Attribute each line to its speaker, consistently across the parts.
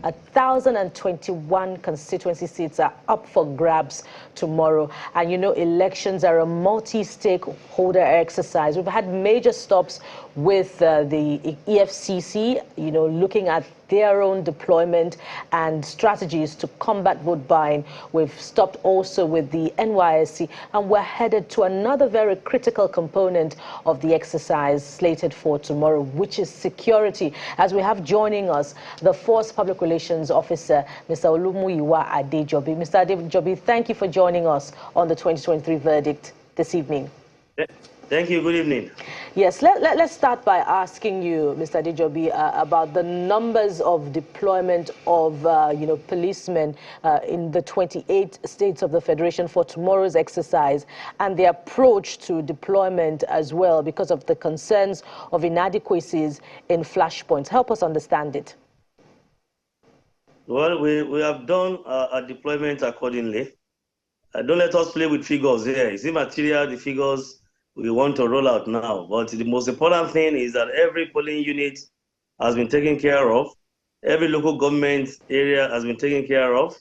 Speaker 1: 1,021 constituency seats are up for grabs tomorrow. And elections are a multi-stakeholder exercise. We've had major stops with the EFCC, looking at their own deployment and strategies to combat vote buying. We've stopped also with the NYSC, and we're headed to another very critical component of the exercise slated for tomorrow, which is security. As we have joining us the Force Public Relations Officer, Mr. Olumuyiwa Adejobi. Mr. Adejobi, thank you for joining us on the 2023 verdict this evening.
Speaker 2: Thank you. Good evening.
Speaker 1: Yes, let's start by asking you, Mr. Adejobi, about the numbers of deployment of, policemen in the 28 states of the Federation for tomorrow's exercise, and the approach to deployment as well, because of the concerns of inadequacies in flashpoints. Help us understand it.
Speaker 2: Well, we have done a deployment accordingly. Don't let us play with figures here. It's immaterial, the figures we want to roll out now. But the most important thing is that every polling unit has been taken care of. Every local government area has been taken care of.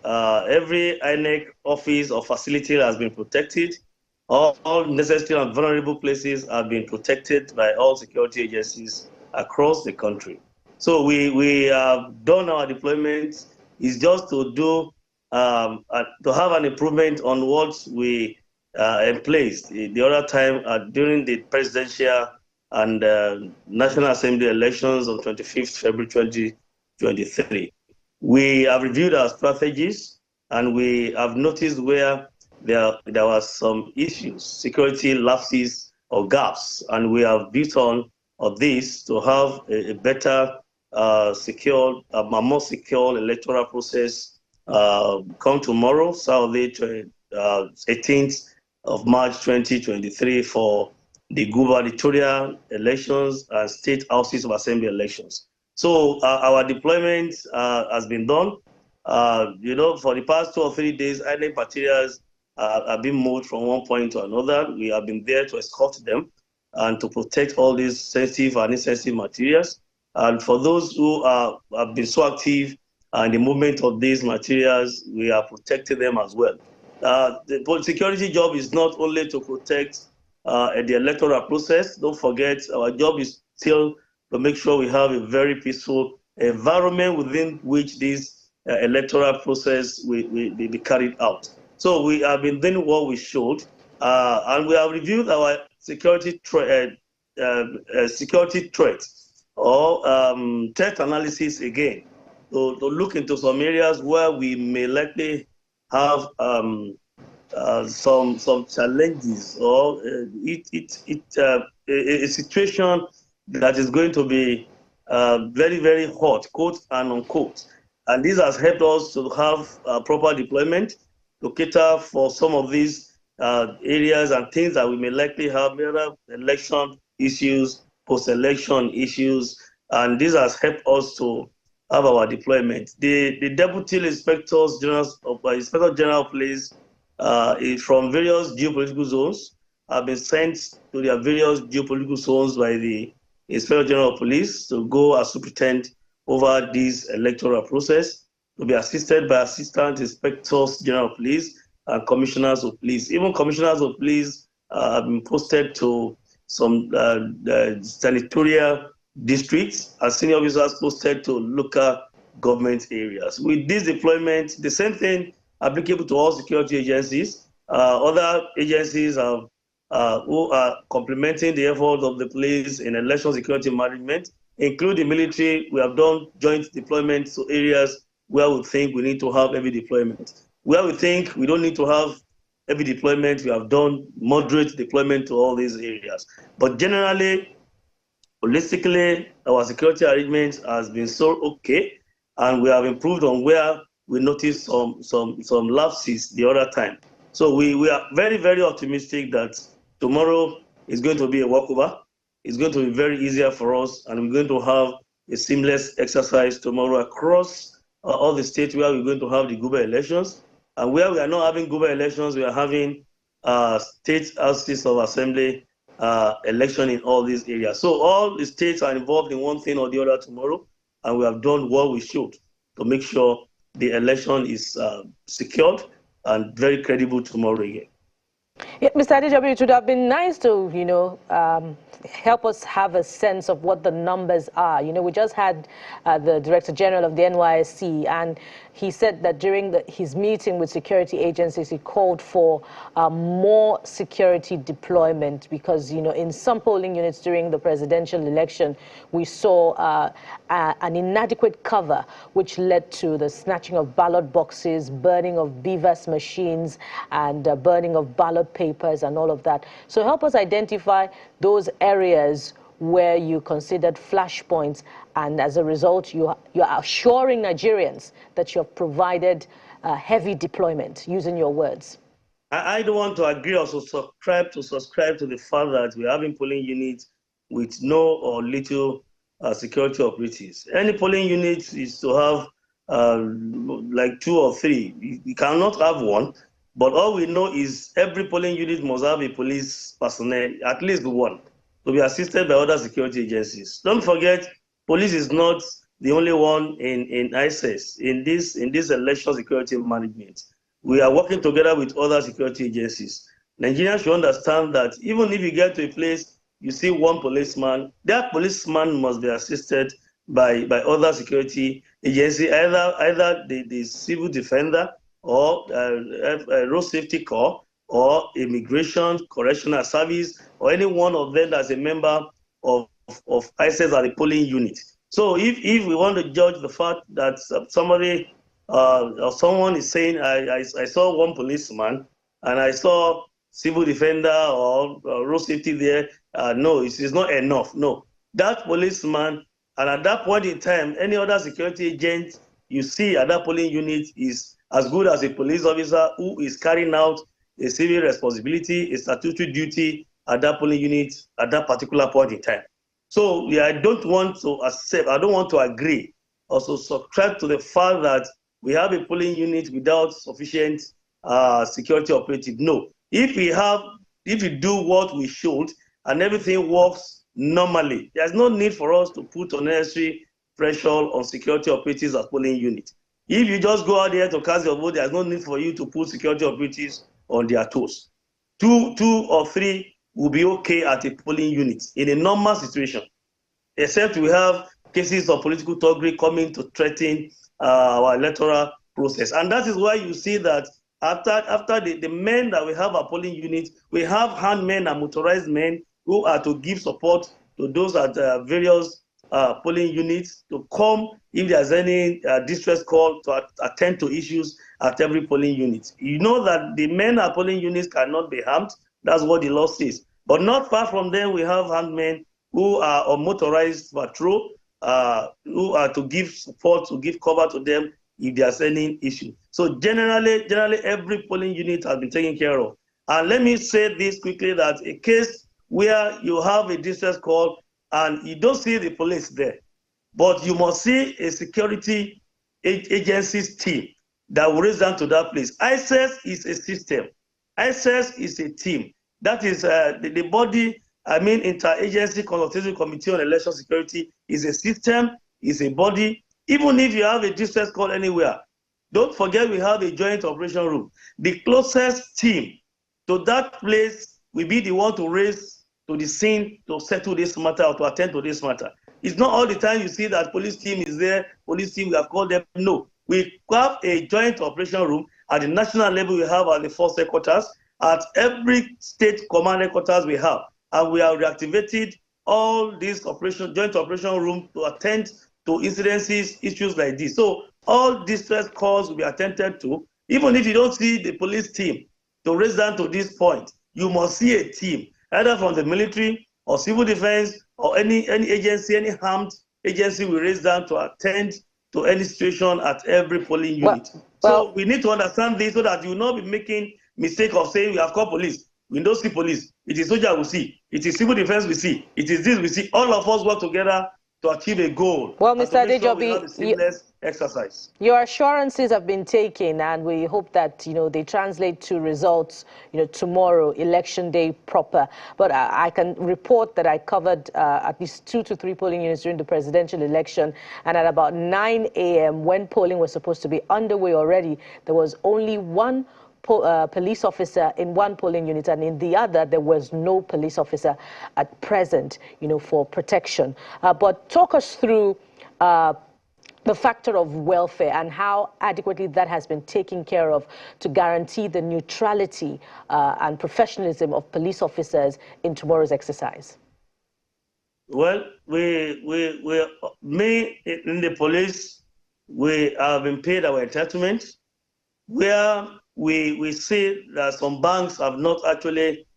Speaker 2: Every INEC office or facility has been protected. All necessary and vulnerable places have been protected by all security agencies across the country. So we have done our deployment. It's just to do to have an improvement on what we in place the other time during the presidential and National Assembly elections on 25th February 2023. We have reviewed our strategies, and we have noticed where there were some issues, security lapses or gaps, and we have built on this to have a better, secure, a more secure electoral process come tomorrow, Saturday, 18th of March 2023, for the gubernatorial elections and state houses of assembly elections. So our deployment has been done. For the past 2 or 3 days, INEC materials have been moved from one point to another. We have been there to escort them and to protect all these sensitive and insensitive materials. And for those who have been so active in the movement of these materials, we have protected them as well. The security job is not only to protect the electoral process. Don't forget, our job is still to make sure we have a very peaceful environment within which this electoral process will be carried out. So we have been doing what we should, and we have reviewed our security threat or threat analysis again to look into some areas where we may likely have some challenges or a situation that is going to be very, very hot, quote and unquote. And this has helped us to have proper deployment to cater for some of these areas and things that we may likely have, election issues, post-election issues, and this has helped us to have our deployment. The Deputy Inspectors General of Inspector General of Police from various geopolitical zones have been sent to their various geopolitical zones by the Inspector General of Police to go as superintendent over this electoral process, to be assisted by Assistant Inspectors General of Police and Commissioners of Police. Even Commissioners of Police have been posted to some senatorial districts and senior officers posted to local government areas. With this deployment, the same thing applicable to all security agencies. Other agencies have, who are complementing the efforts of the police in election security management, including military. We have done joint deployment to areas where we think we need to have heavy deployment. Where we think we don't need to have heavy deployment, we have done moderate deployment to all these areas. But generally, holistically, our security arrangement has been so okay, and we have improved on where we noticed some lapses the other time. So we are very, very optimistic that tomorrow is going to be a walkover. It's going to be very easier for us, and we're going to have a seamless exercise tomorrow across all the states where we're going to have the guber elections. And where we are not having guber elections, we are having state houses of assembly election in all these areas. So all the states are involved in one thing or the other tomorrow, and we have done what we should. to make sure the election is secured and very credible tomorrow again.
Speaker 1: Yeah, Mr. Adejobi, it would have been nice to, help us have a sense of what the numbers are. We just had the Director General of the NYSC, and he said that during his meeting with security agencies, he called for more security deployment because, in some polling units during the presidential election, we saw an inadequate cover, which led to the snatching of ballot boxes, burning of BVAS machines, and burning of ballot papers and all of that. So help us identify those areas where you considered flashpoints, and as a result, you're assuring Nigerians that you have provided heavy deployment, using your words.
Speaker 2: I don't want to agree or subscribe to the fact that we're having polling units with no or little security operatives. Any polling unit is to have like 2 or 3. You cannot have one, but all we know is every polling unit must have a police personnel, at least one, to be assisted by other security agencies. Don't forget, police is not the only one in ISIS, in this election security management. We are working together with other security agencies. Nigerians should understand that even if you get to a place, you see one policeman, that policeman must be assisted by other security agencies, either the civil defender or road safety corps or immigration correctional service, or any one of them that's a member of ISIS at the polling unit. So if we want to judge the fact that somebody or someone is saying, I saw one policeman and I saw civil defender or road safety there, no, it's not enough. No, that policeman, and at that point in time, any other security agent you see at that polling unit is as good as a police officer who is carrying out a civil responsibility, a statutory duty at that polling unit at that particular point in time. So yeah, I don't want to agree or subscribe to the fact that we have a polling unit without sufficient security operative. No, if we do what we should and everything works normally, there's no need for us to put unnecessary pressure on security operatives at polling unit. If you just go out there to cast your vote, there's no need for you to put security operatives on their toes. 2 or 3 will be okay at a polling unit in a normal situation, except we have cases of political thuggery coming to threaten our electoral process. And that is why you see that after the men that we have at polling units, we have handmen and motorized men who are to give support to those at various polling units to come if there's any distress call to attend to issues at every polling unit. You know that the men at polling units cannot be harmed. That's what the law says. But not far from them, we have handmen who are on motorized patrol, who are to give support, to give cover to them if there's any issue. So generally, every polling unit has been taken care of. And let me say this quickly, that a case where you have a distress call and you don't see the police there, but you must see a security agency's team that will raise down to that place. ISIS is a system. ISIS is a team. That is the body, Interagency Consultative Committee on Election Security is a system, is a body. Even if you have a distress call anywhere, don't forget we have a joint operation room. The closest team to that place will be the one to raise to the scene to settle this matter or to attend to this matter. It's not all the time you see that police team is there, police team, we have called them. No, we have a joint operation room at the national level. We have at the force headquarters, at every state command headquarters we have, and we have reactivated all these joint operation room to attend to incidences, issues like this. So all distress calls will be attended to. Even if you don't see the police team to raise down to this point, you must see a team, either from the military or civil defense or any agency, any armed agency will raise down to attend to any situation at every polling unit. So we need to understand this so that you will not be making mistake of saying we have called police. We don't see police. It is soldier we see. It is civil defense we see. It is this we see. All of us work together to achieve a goal.
Speaker 1: Well, Mr. Adejobi,
Speaker 2: sure we have a seamless exercise.
Speaker 1: Your assurances have been taken, and we hope that, they translate to results, tomorrow, election day proper. But I can report that I covered at least 2 to 3 polling units during the presidential election, and at about 9 a.m., when polling was supposed to be underway already, there was only one police officer in one polling unit, and in the other there was no police officer at present, for protection. But talk us through the factor of welfare and how adequately that has been taken care of to guarantee the neutrality and professionalism of police officers in tomorrow's exercise.
Speaker 2: Well, me in the police, we have been paid our entitlement. Where we see that some banks have not actually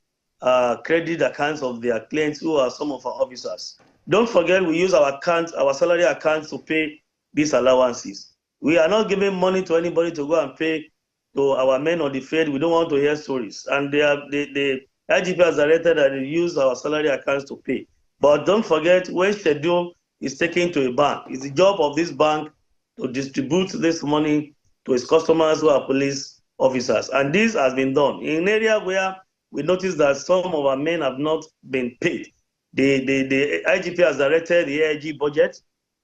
Speaker 2: credited accounts of their clients who are some of our officers. Don't forget, we use our accounts, our salary accounts, to pay these allowances. We are not giving money to anybody to go and pay to our men on the field. We don't want to hear stories. And the IGP has directed that they use our salary accounts to pay. But don't forget, when schedule is taken to a bank, it's the job of this bank to distribute this money to its customers who are police officers. And this has been done. In an area where we notice that some of our men have not been paid, the IGP has directed the AIG budget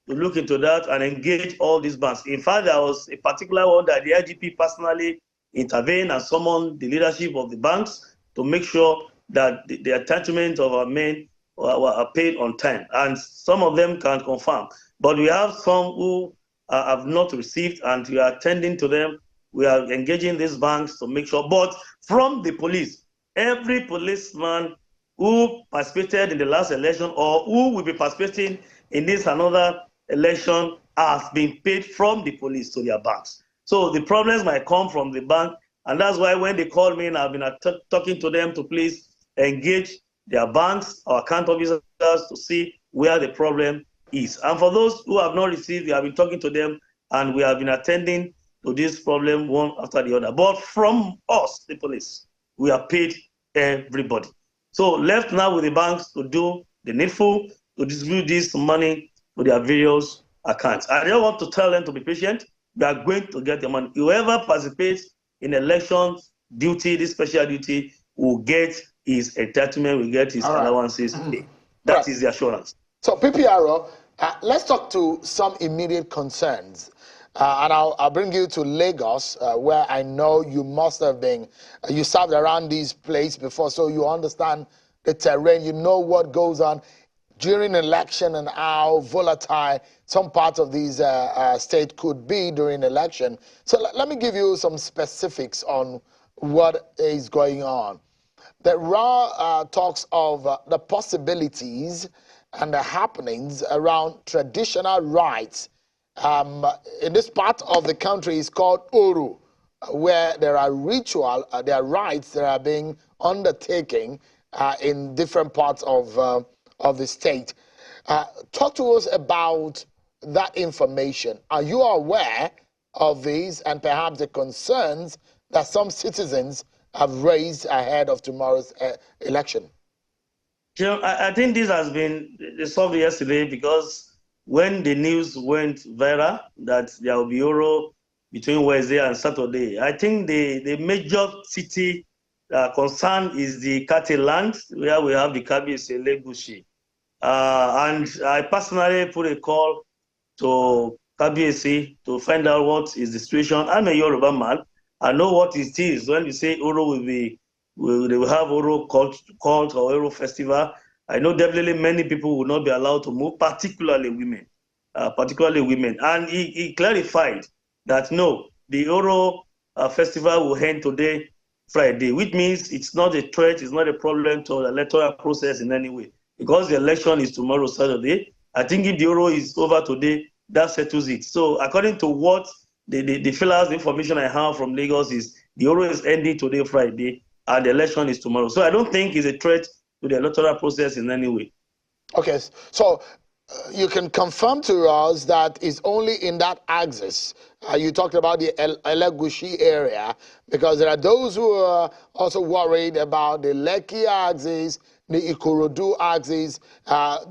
Speaker 2: to look into that and engage all these banks. In fact, there was a particular one that the IGP personally intervened and summoned the leadership of the banks to make sure that the attachment of our men are paid on time. And some of them can confirm. But we have some who have not received, and we are attending to them. We are engaging these banks to make sure. But from the police, every policeman who participated in the last election or who will be participating in this another election has been paid from the police to their banks. So the problems might come from the bank, and that's why when they call me, I've been talking to them to please engage their banks, our account officers, to see where the problem is. And for those who have not received, we have been talking to them, and we have been attending to this problem one after the other. But from us, the police, we have paid everybody. So left now with the banks to do the needful, to distribute this money to their various accounts. I don't want to tell them to be patient. We are going to get the money. Whoever participates in elections duty, this special duty, will get his entitlement, will get his allowances paid. That is the assurance.
Speaker 3: So PPRO, let's talk to some immediate concerns. And I'll bring you to Lagos, where I know you must have been, you served around these places before, so you understand the terrain, you know what goes on during election and how volatile some parts of these state could be during election. So let me give you some specifics on what is going on. There are talks of the possibilities and the happenings around traditional rites. In this part of the country is called Uru, where there are there are rites that are being undertaken in different parts of the state. Talk to us about that information. Are you aware of these and perhaps the concerns that some citizens have raised ahead of tomorrow's election?
Speaker 2: I think this has been solved yesterday, because when the news went viral that there will be Oro between Wednesday and Saturday, I think the major city concern is the Kati land, where we have the Kabiyesi Elegushi. And I personally put a call to Kabiyesi to find out what is the situation. I'm a Yoruba man. I know what it is when we say Oro they will have Oro cult or Oro festival. I know definitely many people will not be allowed to move, particularly women. And he clarified that no, the Oro festival will end today, Friday, which means it's not a threat, it's not a problem to the electoral process in any way, because the election is tomorrow, Saturday. I think if the Oro is over today, that settles it. So according to what the fillers, the information I have from Lagos is the Oro is ending today, Friday, and the election is tomorrow. So I don't think it's a threat to the electoral process in any way.
Speaker 3: Okay, so you can confirm to us that it's only in that axis. You talked about the Elegushi area, because there are those who are also worried about the Lekki axis the Ikorodu axis.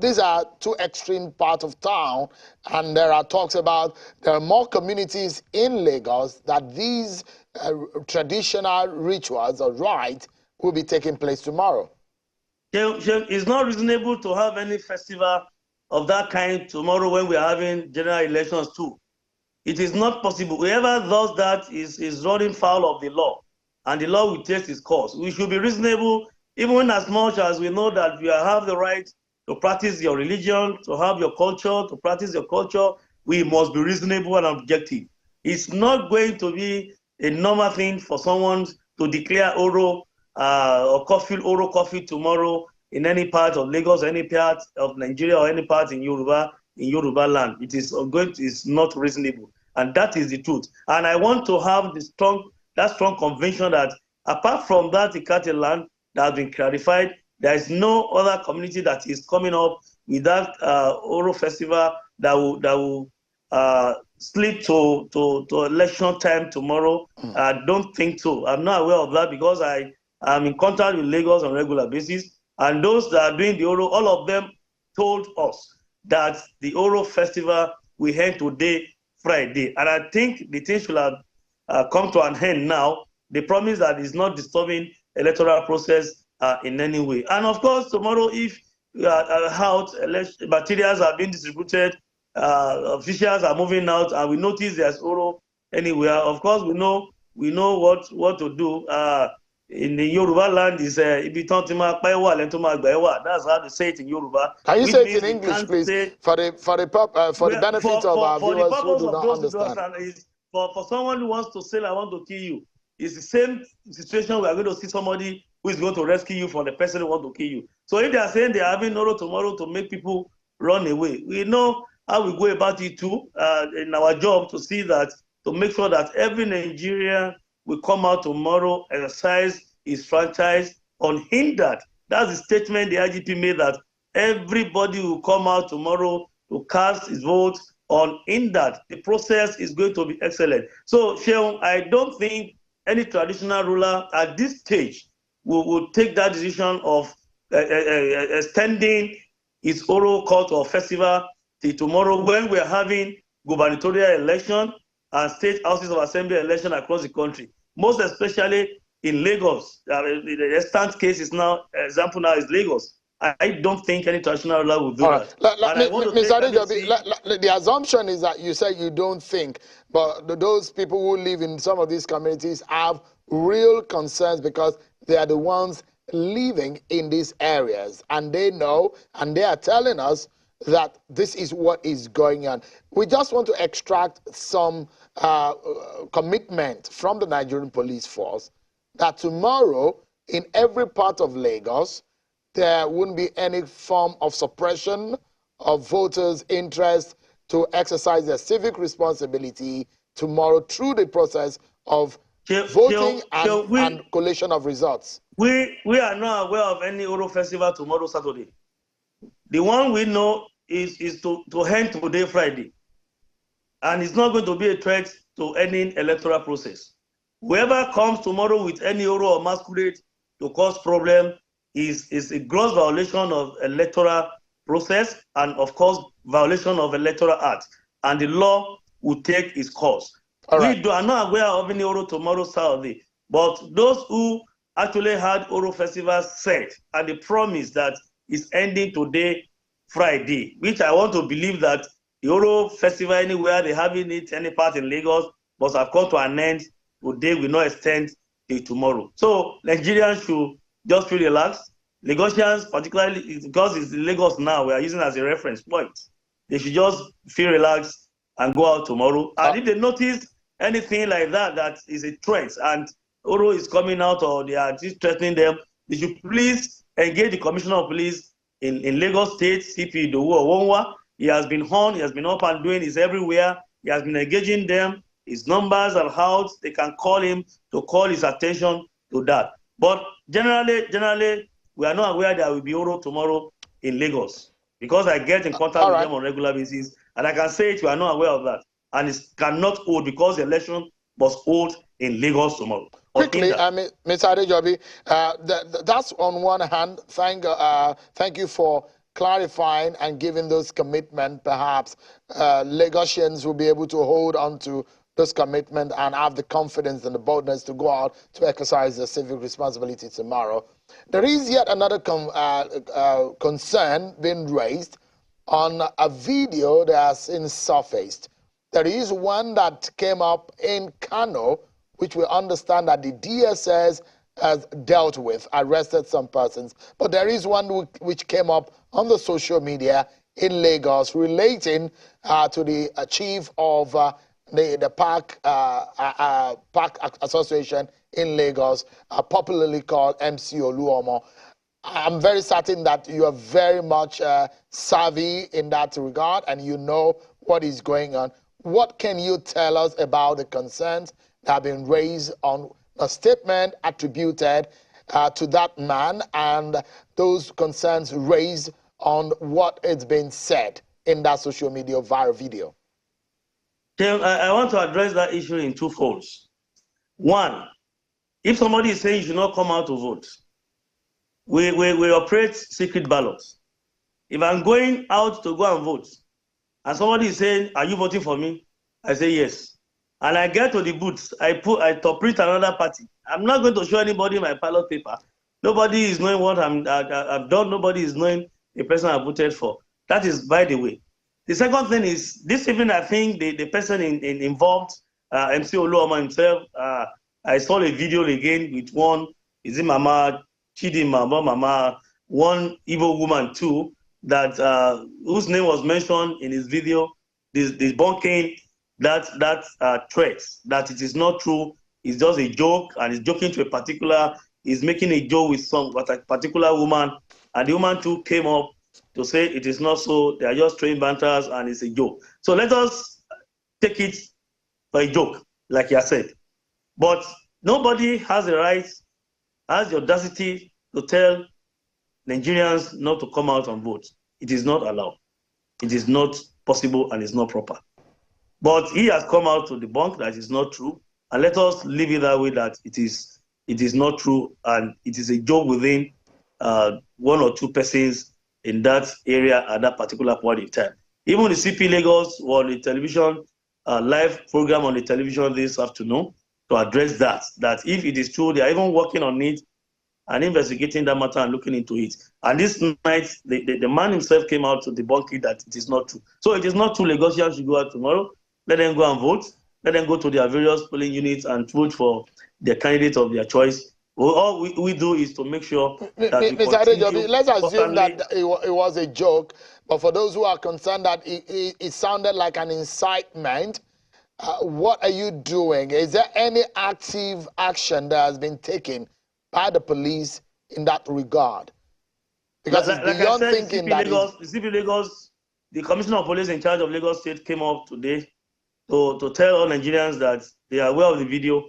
Speaker 3: These are two extreme parts of town, and there are talks about there are more communities in Lagos that these traditional rituals or rites will be taking place tomorrow.
Speaker 2: It's not reasonable to have any festival of that kind tomorrow when we are having general elections too. It is not possible. Whoever does that is running foul of the law, and the law will take its course. We should be reasonable, even as much as we know that you have the right to practice your religion, to have your culture, to practice your culture. We must be reasonable and objective. It's not going to be a normal thing for someone to declare Oro Oro coffee tomorrow in any part of Lagos, any part of Nigeria, or any part in Yoruba land. It's not reasonable. And that is the truth. And I want to have that strong conviction that apart from that Ikate land that has been clarified, there is no other community that is coming up with that Oro festival that will slip to election time tomorrow. I don't think so. I'm not aware of that because I'm in contact with Lagos on a regular basis. And those that are doing the Oro, all of them told us that the Oro festival will end today, Friday. And I think the thing should have come to an end now. They promise that it's not disturbing electoral process in any way. And of course, tomorrow, if out materials are being distributed, officials are moving out, and we notice there's Oro anywhere, of course, we know what to do. In the Yoruba land is that's how they say it in Yoruba.
Speaker 3: Can you say it in English, please, for the benefit of our viewers who do not understand?
Speaker 2: Is for someone who wants to say, I want to kill you. It's the same situation we are going to see somebody who is going to rescue you from the person who wants to kill you. So if they are saying they are having Oro tomorrow to make people run away, we know how we go about it too in our job to make sure that every Nigerian will come out tomorrow, exercise his franchise unhindered. That's the statement the IGP made, that everybody will come out tomorrow to cast his vote unhindered. The process is going to be excellent. So, Sheon, I don't think any traditional ruler at this stage will take that decision of extending his Oro cult or festival till tomorrow when we're having gubernatorial election and state houses of assembly election across the country, most especially in Lagos. The extant case is now, example now is Lagos. I don't think any traditional ruler will do that.
Speaker 3: Mr. Adejobi, the assumption is that you say you don't think, but those people who live in some of these communities have real concerns because they are the ones living in these areas, and they know, and they are telling us that this is what is going on. We just want to extract some commitment from the Nigerian police force that tomorrow, in every part of Lagos, there wouldn't be any form of suppression of voters' interest to exercise their civic responsibility tomorrow through the process of voting and collation of results.
Speaker 2: We are not aware of any Oro festival tomorrow, Saturday. The one we know is to end today, Friday. And it's not going to be a threat to any electoral process. Whoever comes tomorrow with any Oro or masquerade to cause problem is a gross violation of electoral process and, of course, violation of electoral act. And the law will take its course. We are not aware of any Oro tomorrow, Saturday. But those who actually had Oro festivals said, and they promised that it's ending today, Friday, which I want to believe that the Oro festival anywhere they having it, any part in Lagos, must have come to an end today, will not extend till tomorrow. So Nigerians should just feel relaxed. Lagosians, particularly because it's Lagos now, we are using as a reference point. They should just feel relaxed and go out tomorrow. And if they notice anything like that, that is a threat, and Oro is coming out or they are just threatening them, they should please engage the Commissioner of Police in Lagos State, CP Dowu Owonwa. He has been on, he has been up and doing, he's everywhere. He has been engaging them. His numbers are out. They can call him to call his attention to that. But generally, we are not aware there will be Oro tomorrow in Lagos because I get in contact with them on a regular basis, and I can say it, we are not aware of that. And it cannot hold because the election must hold in Lagos tomorrow.
Speaker 3: quickly, Mr. Adejobi, that's on one hand. Thank you for clarifying and giving those commitment. Perhaps Lagosians will be able to hold on to this commitment and have the confidence and the boldness to go out to exercise their civic responsibility tomorrow. There is yet another concern being raised on a video that has since surfaced. There is one that came up in Kano, which we understand that the DSS has dealt with, arrested some persons. But there is one which came up on the social media in Lagos relating to the chief of the Park Association in Lagos, popularly called MC Oluomo. I'm very certain that you are very much savvy in that regard and you know what is going on. What can you tell us about the concerns that have been raised on a statement attributed to that man and those concerns raised on what is being said in that social media viral video?
Speaker 2: I want to address that issue in two folds. One, if somebody is saying you should not come out to vote, we operate secret ballots. If I'm going out to go and vote, and somebody is saying, "Are you voting for me?" I say yes. And I get to the booth, I top print another party. I'm not going to show anybody my ballot paper. Nobody is knowing what I've done. Nobody is knowing the person I voted for. That is by the way. The second thing is, this evening I think the person involved, MC Oluomo himself, I saw a video again with one, is it Mama Chidima, Mama, one Igbo woman too, that whose name was mentioned in his video, debunking that threat, that it is not true, it's just a joke, and he's joking to a particular, he's making a joke with a particular woman, and the woman too came up to say it is not so, they are just throwing banters and it's a joke. So let us take it for a joke, like you said. But nobody has the right, has the audacity to tell Nigerians not to come out and vote. It is not allowed. It is not possible and it's not proper. But he has come out to debunk that is not true. And let us leave it that way, that it is not true and it is a joke within one or two persons in that area at that particular point in time. Even the CP Lagos on the television, live program on the television this afternoon to address that if it is true, they are even working on it and investigating that matter and looking into it. And this night, the man himself came out to debunk it that it is not true. So it is not true. Lagosians should go out tomorrow. Let them go and vote. Let them go to their various polling units and vote for the candidate of their choice. All we do is to make sure that
Speaker 3: Mr. Adejobi, let's assume that it was a joke, but for those who are concerned that it sounded like an incitement, what are you doing? Is there any active action that has been taken by the police in that regard? Because it's beyond thinking that
Speaker 2: the CP Lagos, the Commissioner of Police in charge of Lagos State came up today to tell all Nigerians that they are aware of the video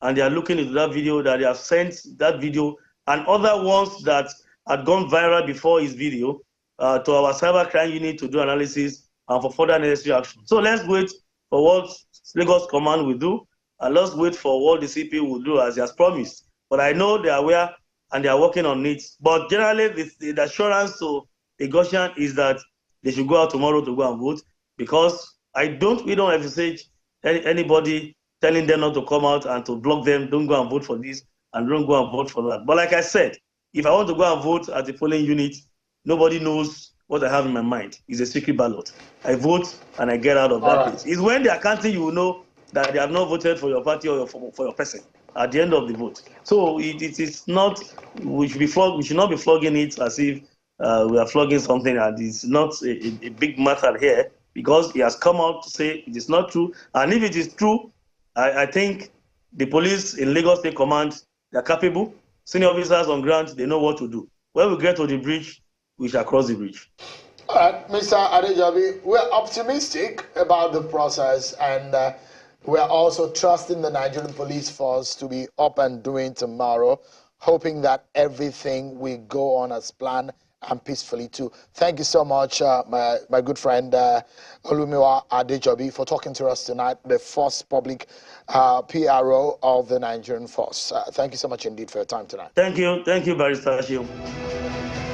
Speaker 2: and they are looking into that video, that they have sent that video and other ones that had gone viral before his video to our cybercrime unit to do analysis and for further necessary action. So let's wait for what Lagos Command will do, and let's wait for what the CP will do as he has promised. But I know they are aware and they are working on it. But generally, the assurance to Lagosian is that they should go out tomorrow to go and vote, because we don't envisage anybody telling them not to come out and to block them, don't go and vote for this and don't go and vote for that. But like I said, if I want to go and vote at the polling unit, nobody knows what I have in my mind. It's a secret ballot. I vote and I get out of that place. It's when they are counting, you will know that they have not voted for your party or for your person at the end of the vote. So it is not, we should not be flogging it as if we are flogging something, and it's not a big matter here, because he has come out to say it is not true. And if it is true, I think the police in Lagos State Command, they are capable. Senior officers on ground, they know what to do. When we get to the bridge, we shall cross the bridge.
Speaker 3: All right, Mr. Adejobi, we're optimistic about the process, and we're also trusting the Nigerian police force to be up and doing tomorrow, hoping that everything will go on as planned and peacefully too. Thank you so much, my good friend Olumiwa Adejobi, for talking to us tonight, the first public PRO of the Nigerian Force. Thank you so much indeed for your time tonight.
Speaker 2: Thank you, Barrister Ashio.